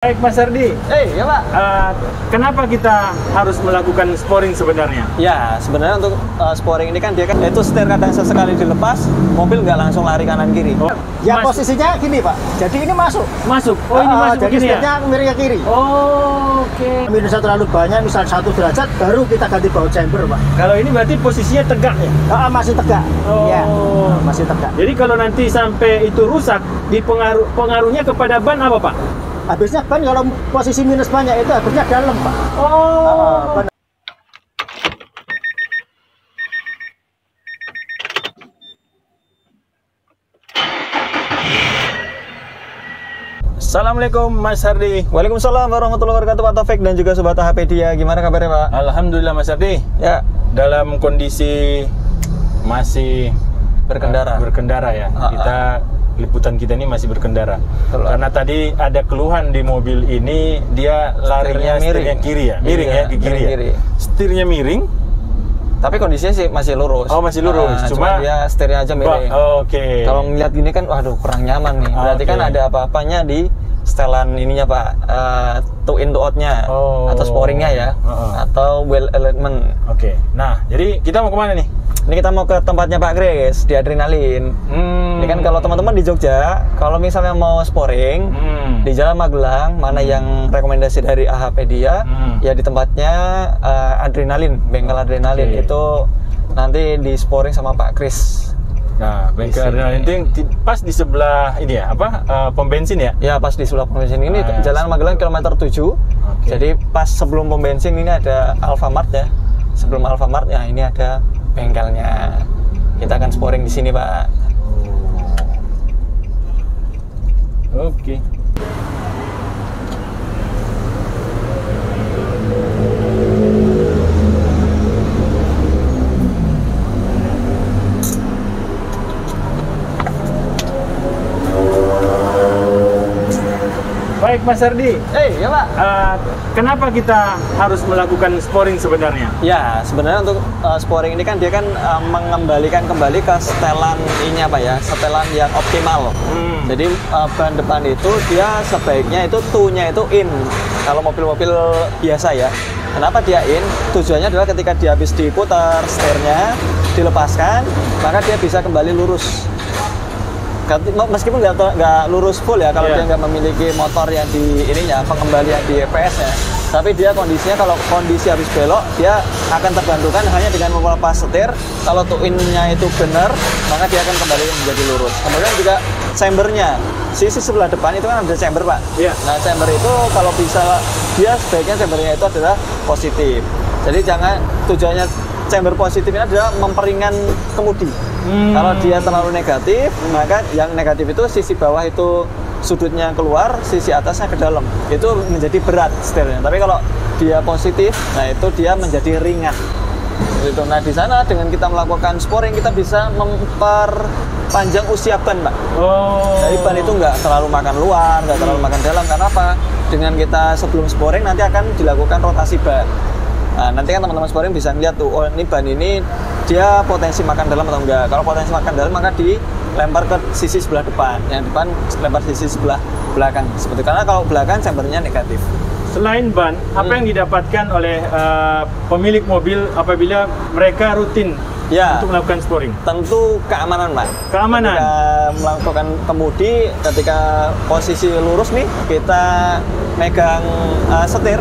Baik Mas Ardi, Ya Pak. kenapa kita harus melakukan sporing sebenarnya? Ya sebenarnya untuk sporing ini kan dia kan itu setir kadang sesekali dilepas, mobil nggak langsung lari kanan kiri. Oh, Ya posisinya gini Pak, jadi ini masuk. Masuk. Oh ini masuk jadi begini ya? setirnya miring ke kiri. Oh, oke. Minusnya terlalu banyak, misal 1 derajat, baru kita ganti baut chamber Pak. Kalau ini berarti posisinya tegak ya? Masih tegak. Oh. Ya, masih tegak. Jadi kalau nanti sampai itu rusak, pengaruhnya kepada ban apa Pak? Habisnya ban kalau posisi minus banyak itu habisnya dalam Pak. Oh. Ban. Assalamualaikum Mas Ardi. Waalaikumsalam warahmatullahi wabarakatuh Pak Taufik dan juga Sobat HPdia. Gimana kabarnya Pak? Alhamdulillah Mas Ardi. Ya, Dalam kondisi masih berkendara ya. Liputan kita ini masih berkendara. Betul. Karena tadi ada keluhan di mobil ini, dia larinya setirnya kiri ya, miring Iya, ya ke kiri miring-kiri. ya. Setirnya miring, tapi kondisinya sih masih lurus. Oh, masih lurus. Cuma dia setirnya aja miring. Oke. Kalau ngeliat gini kan, waduh kurang nyaman nih. Berarti kan ada apa-apanya di setelan ininya Pak, to in to out-nya, atau sporingnya ya, atau wheel alignment. Oke. Nah, jadi kita mau kemana nih? Ini kita mau ke tempatnya Pak Grace di Adrenalin. Ini kan kalau teman-teman di Jogja, kalau misalnya mau sporing di Jalan Magelang, mana yang rekomendasi dari AHPedia, ya di tempatnya Adrenalin, bengkel Adrenalin. Itu nanti di sporing sama Pak Chris. Nah, bengkel Adrenalin itu pas di sebelah ini ya, pom bensin ya? Ya, pas di sebelah pom bensin ini, Jalan Magelang kilometer 7. Jadi pas sebelum pom bensin ini ada Alfamart ya. Sebelum Alfamart ya ini ada bengkelnya. Kita akan sporing di sini, Pak. Oke. Baik Mas Ardi. Ya Pak. Kenapa kita harus melakukan sporing sebenarnya? Ya sebenarnya untuk sporing ini kan dia kan mengembalikan kembali ke setelan ini apa ya, setelan yang optimal. Jadi ban depan itu dia sebaiknya itu two-nya itu in. Kalau mobil-mobil biasa ya. Kenapa dia in? Tujuannya adalah ketika dia habis diputar setirnya, dilepaskan, maka dia bisa kembali lurus. Meskipun nggak lurus full ya kalau dia nggak memiliki motor yang di ininya, pengembalian di EPS-nya, tapi dia kondisinya kalau kondisi habis belok dia akan terbantukan hanya dengan melepas setir. Kalau in-nya itu benar, maka dia akan kembali menjadi lurus. Kemudian juga chambernya, sisi sebelah depan itu kan ada chamber Pak. Nah chamber itu kalau bisa dia sebaiknya chambernya itu adalah positif. Jadi jangan, tujuannya chamber positif ini adalah memperingan kemudi. Kalau dia terlalu negatif, maka yang negatif itu sisi bawah itu sudutnya keluar, sisi atasnya ke dalam. Itu menjadi berat setirnya. Tapi kalau dia positif, nah itu dia menjadi ringan. Gitu. Nah di sana dengan kita melakukan sporing kita bisa memperpanjang usia ban, Pak. Jadi ban itu nggak terlalu makan luar, nggak terlalu makan dalam. Karena apa? Dengan kita sebelum sporing nanti akan dilakukan rotasi ban. Nah, nanti kan teman-teman sporing bisa lihat tuh, oh ini ban ini dia potensi makan dalam atau enggak. Kalau potensi makan dalam maka dilempar ke sisi sebelah depan, yang depan lempar sisi sebelah belakang seperti. Karena kalau belakang chambernya negatif. Selain ban, apa yang didapatkan oleh pemilik mobil apabila mereka rutin untuk melakukan sporing? Tentu keamanan, Pak. Keamanan. Ketika melakukan kemudi, ketika posisi lurus nih, kita megang setir.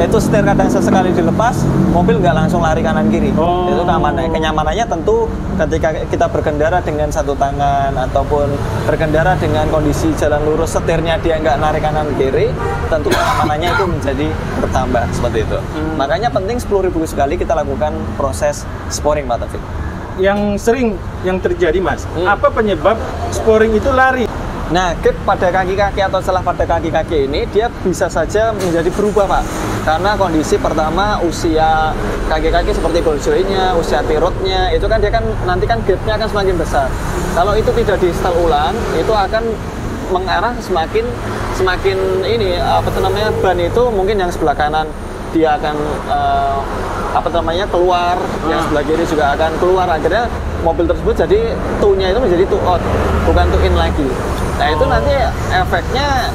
Itu setir kadang sesekali dilepas, mobil nggak langsung lari kanan kiri. Itu keamanannya. Kenyamanannya tentu ketika kita berkendara dengan satu tangan ataupun berkendara dengan kondisi jalan lurus, setirnya dia nggak narik kanan kiri, tentu kenyamanannya itu menjadi bertambah seperti itu. Makanya penting 10.000 sekali kita lakukan proses sporing, Pak Taufik. Yang sering yang terjadi Mas, apa penyebab sporing itu lari? Nah, grip pada kaki-kaki atau celah pada kaki-kaki ini dia bisa saja menjadi berubah, Pak. Karena kondisi pertama usia kaki-kaki seperti ball joint-nya, usia tirotnya, itu kan dia kan nanti kan gripnya akan semakin besar. Kalau itu tidak di-install ulang, itu akan mengarah semakin ini ban itu mungkin yang sebelah kanan dia akan keluar, yang sebelah kiri juga akan keluar. Akhirnya mobil tersebut jadi two-nya itu menjadi two out, bukan two in lagi. Nah itu nanti efeknya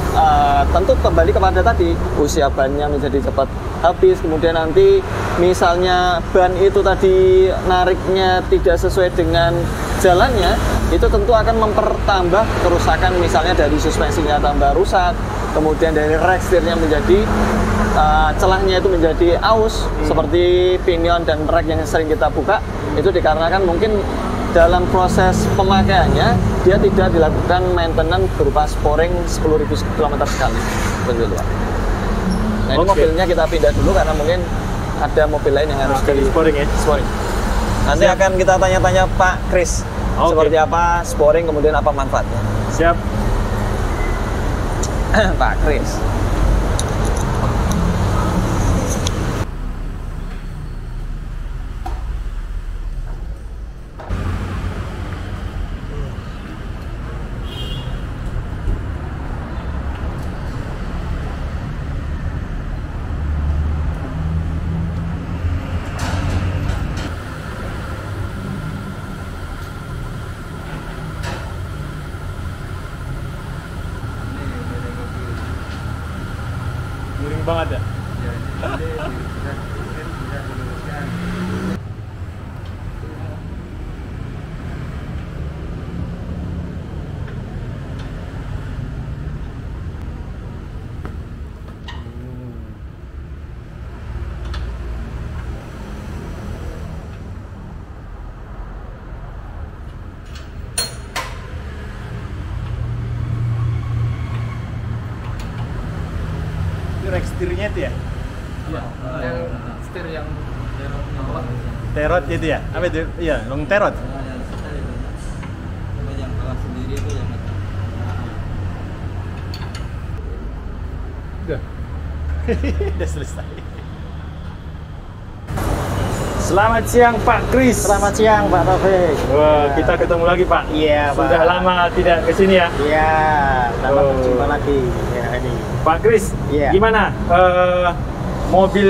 tentu kembali kepada tadi usia bannya menjadi cepat habis, kemudian nanti misalnya ban itu tadi nariknya tidak sesuai dengan jalannya, itu tentu akan mempertambah kerusakan, misalnya dari suspensinya tambah rusak, kemudian dari rack setirnya menjadi celahnya itu menjadi aus, seperti pinion dan rack yang sering kita buka, itu dikarenakan mungkin dalam proses pemakaiannya dia tidak dilakukan maintenance berupa sporing 10.000 km sekali. Betul, Pak. Nah, ini mobilnya kita pindah dulu karena mungkin ada mobil lain yang harus di sporing ya. Sporing. Nanti akan kita tanya-tanya Pak Kris seperti apa sporing, kemudian apa manfaatnya. Siap. Pak Kris. Miring banget ya? Rack setirnya itu ya? Iya, yang setir yang terot. Terot itu ya? Apa itu? Iya, long terot. Yang alat sendiri itu yang Udah. Udah selesai. Selamat siang Pak Kris. Selamat siang Pak Taufik. Wah, kita ketemu lagi Pak. Iya, Pak. Sudah lama tidak kesini ya? Iya, selamat berjumpa lagi. Ya, ini. Pak Kris, Iya. gimana mobil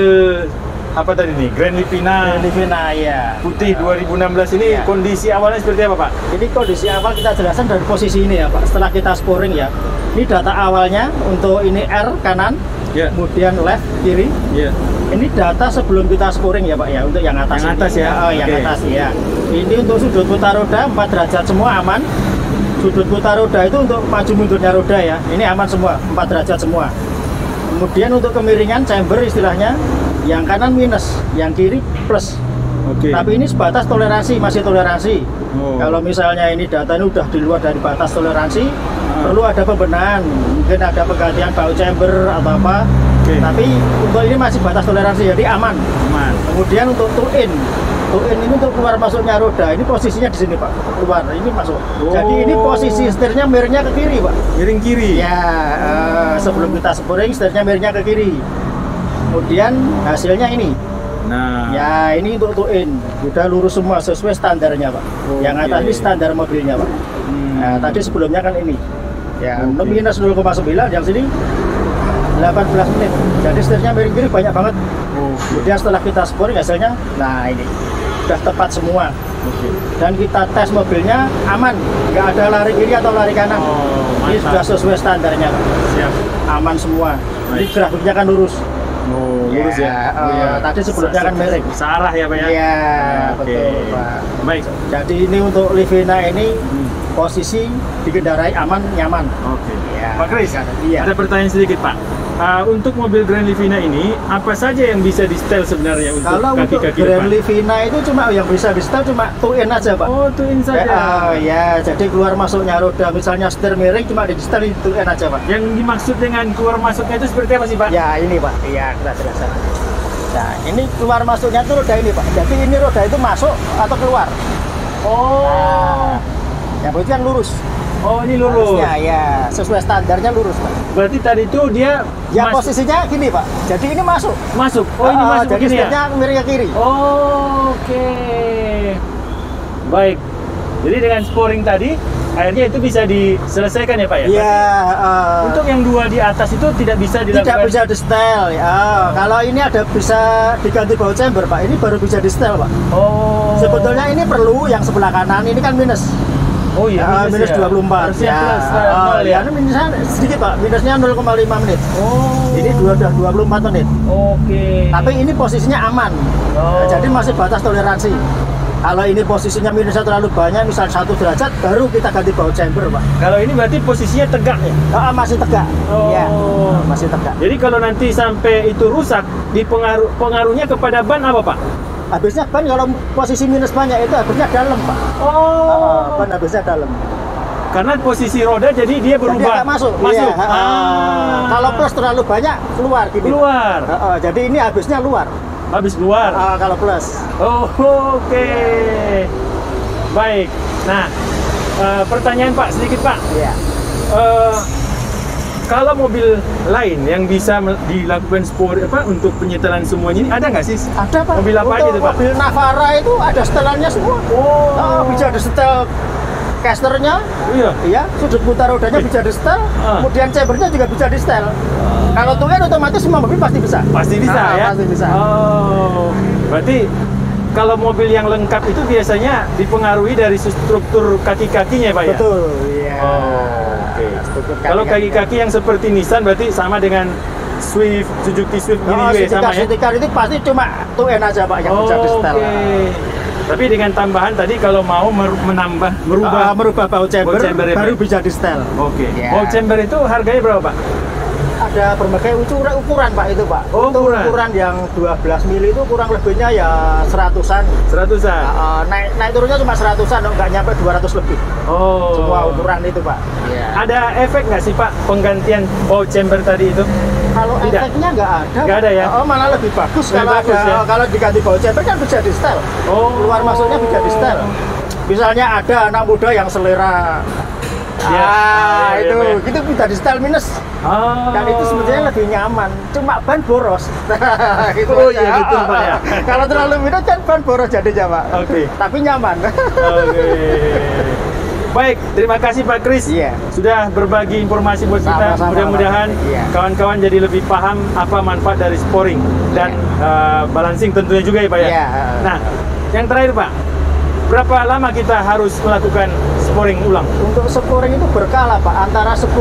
apa tadi nih? Grand Livina Livina ya. putih 2016 ini Iya. kondisi awalnya seperti apa Pak? Ini kondisi awal kita jelaskan dari posisi ini ya Pak. Setelah kita sporing ya. Ini data awalnya untuk ini R kanan, Iya. kemudian left kiri. Iya. Ini data sebelum kita sporing ya Pak ya, untuk yang atas. Yang ini. atas ya? Oh, yang Oke. atas ya. Ini untuk sudut putar roda 4 derajat semua aman. Sudut putar roda itu untuk maju mundurnya roda ya. Ini aman semua, 4 derajat semua. Kemudian untuk kemiringan chamber istilahnya, yang kanan minus, yang kiri plus. Oke. Tapi ini sebatas toleransi, masih toleransi. Oh. Kalau misalnya ini data ini udah di luar dari batas toleransi, perlu ada pembenahan, mungkin ada penggantian baut chamber atau apa. Oke. Tapi untuk ini masih batas toleransi, jadi aman. Aman. Kemudian untuk two-in ini untuk keluar masuknya roda, ini posisinya di sini Pak, keluar, ini masuk. Oh. Jadi ini posisi setirnya miringnya ke kiri Pak. Miring kiri. Ya, sebelum kita sporing setirnya miringnya ke kiri. Kemudian hasilnya ini. Nah. Ya, ini untuk two-in, udah lurus semua sesuai standarnya Pak. Yang atas ini standar mobilnya Pak. Nah, tadi sebelumnya kan ini. Ya, Oke. minus 0,9, yang sini 18 menit. Jadi setirnya miring kiri banyak banget. Kemudian setelah kita sporing hasilnya, nah ini udah tepat semua. Oke. Dan kita tes mobilnya aman, nggak ada lari kiri atau lari kanan. Oh, Ini mantap. sudah sesuai standarnya Pak. Siap. Aman semua. Ini Baik. grafiknya kan lurus. Oh, lurus ya. Tadi sebelumnya kan miring. Searah ya Pak ya? Iya, Oke. betul Pak. Baik. Jadi ini untuk Livina ini posisi dikendarai aman, nyaman. Oke. Ya. Pak Kris, Iya. ada pertanyaan sedikit Pak. Untuk mobil Grand Livina ini, apa saja yang bisa di-setel sebenarnya untuk Kalau untuk kaki-kaki Grand depan? Livina itu cuma yang bisa di-setel cuma two-in aja Pak. Oh, two-in saja. Ya, jadi keluar masuknya roda misalnya setir miring cuma di-setel itu two-in aja Pak. Yang dimaksud dengan keluar masuknya itu seperti apa sih Pak? Ya ini Pak, iya kita jelaskan. Nah ini keluar masuknya itu roda ini Pak. Jadi ini roda itu masuk atau keluar. Oh, Ya berarti kan lurus. oh ini lurus. Harusnya ya sesuai standarnya lurus Pak. Berarti tadi itu dia Ya posisinya gini Pak. Jadi ini masuk. masuk. Oh ini masuk jadi begini ya? setirnya miring ke kiri. Oh, oke. Baik. Jadi dengan sporing tadi, akhirnya itu bisa diselesaikan ya Pak ya? Iya. Untuk yang dua di atas itu tidak bisa dilakukan. tidak bisa di setel ya. Kalau ini ada bisa diganti baut chamber Pak. Ini baru bisa di setel Pak. Oh. Sebetulnya ini perlu yang sebelah kanan ini kan minus. Oh iya, minus ya? 24. Harusnya Ya. plus Oh, 0 ya. Ini minusnya sedikit Pak, minusnya 0,5 menit. Oh. Ini udah 24 menit. Oke. Tapi ini posisinya aman. Oh. Jadi masih batas toleransi. Kalau ini posisinya minusnya terlalu banyak, misal 1 derajat, baru kita ganti baut chamber, Pak. Kalau ini berarti posisinya tegak ya? Masih tegak. Oh. Iya, masih tegak. Jadi kalau nanti sampai itu rusak, pengaruhnya kepada ban apa Pak? Habisnya ban kalau posisi minus banyak itu habisnya dalam, Pak. Oh. Ban habisnya dalam. Karena posisi roda jadi dia Jadi berubah. agak masuk. Masuk. Iya, Kalau plus terlalu banyak keluar gini. Keluar. Jadi ini habisnya luar. Habis keluar. Kalau plus. Oh, oke. Baik. Nah, pertanyaan Pak sedikit Pak. Iya. Kalau mobil lain yang bisa dilakukan untuk penyetelan semuanya ini ada nggak sih? Ada Pak. Mobil apa aja Untuk itu Pak? mobil Navara itu ada setelannya semua. Bisa ada setel casternya. Iya. Iya, sudut putar rodanya bisa di setel. Kemudian chambernya juga bisa di setel. Kalau tulen otomatis semua mobil pasti bisa. Pasti bisa ya? Pasti bisa. Oh, berarti kalau mobil yang lengkap itu biasanya dipengaruhi dari struktur kaki-kakinya Pak ya? Betul, iya. Oke. Kalau kaki-kaki yang seperti Nissan berarti sama dengan Swift, Suzuki Swift gini sama ya? City Car itu pasti cuma tulen aja Pak yang bisa di setel. Tapi dengan tambahan tadi kalau mau merubah baut chamber baru bisa di setel. Oke. Ya. Baut chamber itu harganya berapa Pak? Ada berbagai ukuran Pak itu Pak. Untuk ukuran yang 12 mili itu kurang lebihnya ya 100-an. 100-an? Naik turunnya cuma 100-an, nggak nyampe 200 lebih. Oh. Semua ukuran itu Pak. Ya. Ada efek nggak sih Pak penggantian baut chamber tadi itu? Kalau efeknya nggak ada. Nggak ada ya? Malah lebih bagus kalau diganti baut chamber kan bisa di setel. Keluar masuknya bisa di setel. Misalnya ada anak muda yang selera itu gitu bisa di setel minus. Dan itu sebetulnya lebih nyaman. Cuma ban boros. Gitu iya betul Pak ya. Kalau terlalu minus kan ban boros jadinya Pak. Oke. Tapi nyaman. Oke. Baik, terima kasih Pak Kris. Sudah berbagi informasi buat kita. Mudah-mudahan kawan-kawan jadi lebih paham apa manfaat dari sporing dan balancing tentunya juga ya Pak ya. Nah, yang terakhir Pak, berapa lama kita harus melakukan sporing ulang? Untuk sporing itu berkala Pak, antara 10.000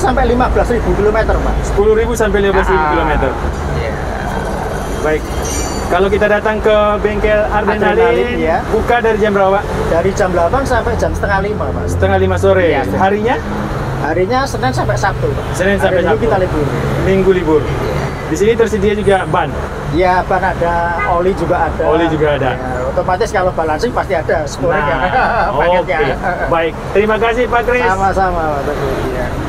sampai 15.000 km Pak. 10.000 sampai 15.000 km. Baik. Kalau kita datang ke bengkel Adrenalin, buka dari jam berapa? Dari jam 8 sampai jam setengah 5 Pak. Setengah 5 sore. Harinya? Harinya Senin sampai Sabtu Pak. Senin sampai Sabtu. Kita libur. Minggu libur. Di sini tersedia juga ban. Ya, ban ada, oli juga ada. Oli juga ada. Ya, otomatis kalau balancing pasti ada sporing paketnya. Baik, terima kasih Pak Kris. Sama-sama Pak Teguh.